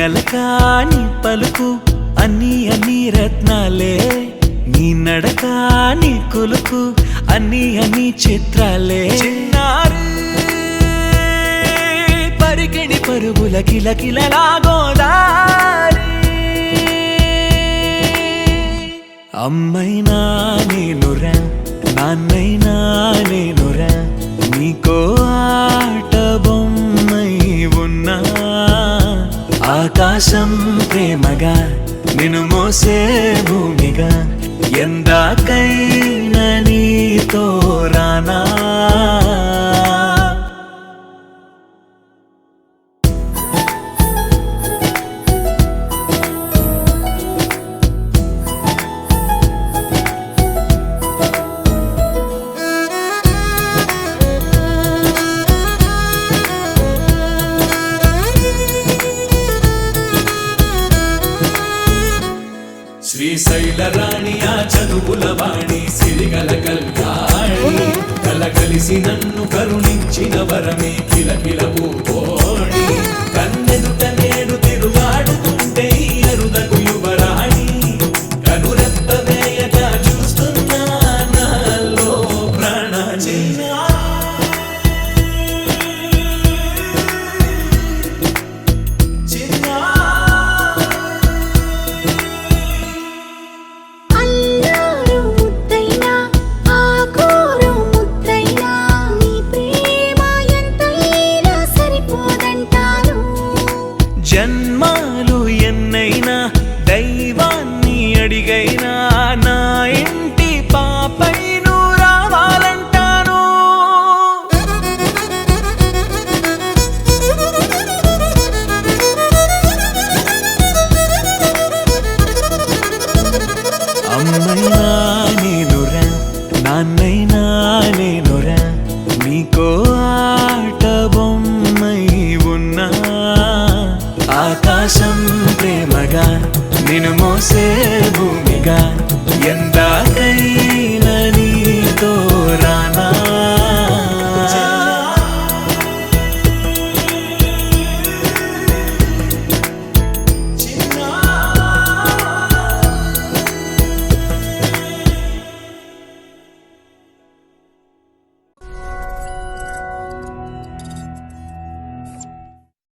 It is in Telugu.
అలకా నీ పలుకు అన్ని అన్ని రత్నాలే నీ నడక నీ కొలుకు అన్ని అన్ని చిత్రాలే చిన్నారు పరికిణి పరుగుల కిలకిలలా గోదారి అమ్మైనా నేనురా నాన్నైనా నేనురా నీకో ఆట బొమ్మై ఉన్నా ఆకాశం ప్రేమగా నిన్ను మోసే భూమిగా ఎందాకైనా నీతో రానా శ్రీశైల రాణి ఆ చదువుల వాణి సిరిగల కళ్యాణి కలగలిసి నన్ను కరుణించిన వరమే కిలకిల పూకోణి కన్నెదుట నేడు తిరుగాడుతుంటే అరుదకు యువరాణి కనురెప్ప వేయగా చూస్తున్నా నాలో ప్రాణ జన్మాలు ఎన్నైనా దైవాన్ని అడిగైనా నా ఇంటి పాపై నువ్వు రావాలంటాను అమ్మైనా నేనురా నాన్నైనా నేనురా నీకో ఆట బొమ్మై ఉన్నా ఆకాశం ప్రేమగా నిన్ను మోసే భూమిగా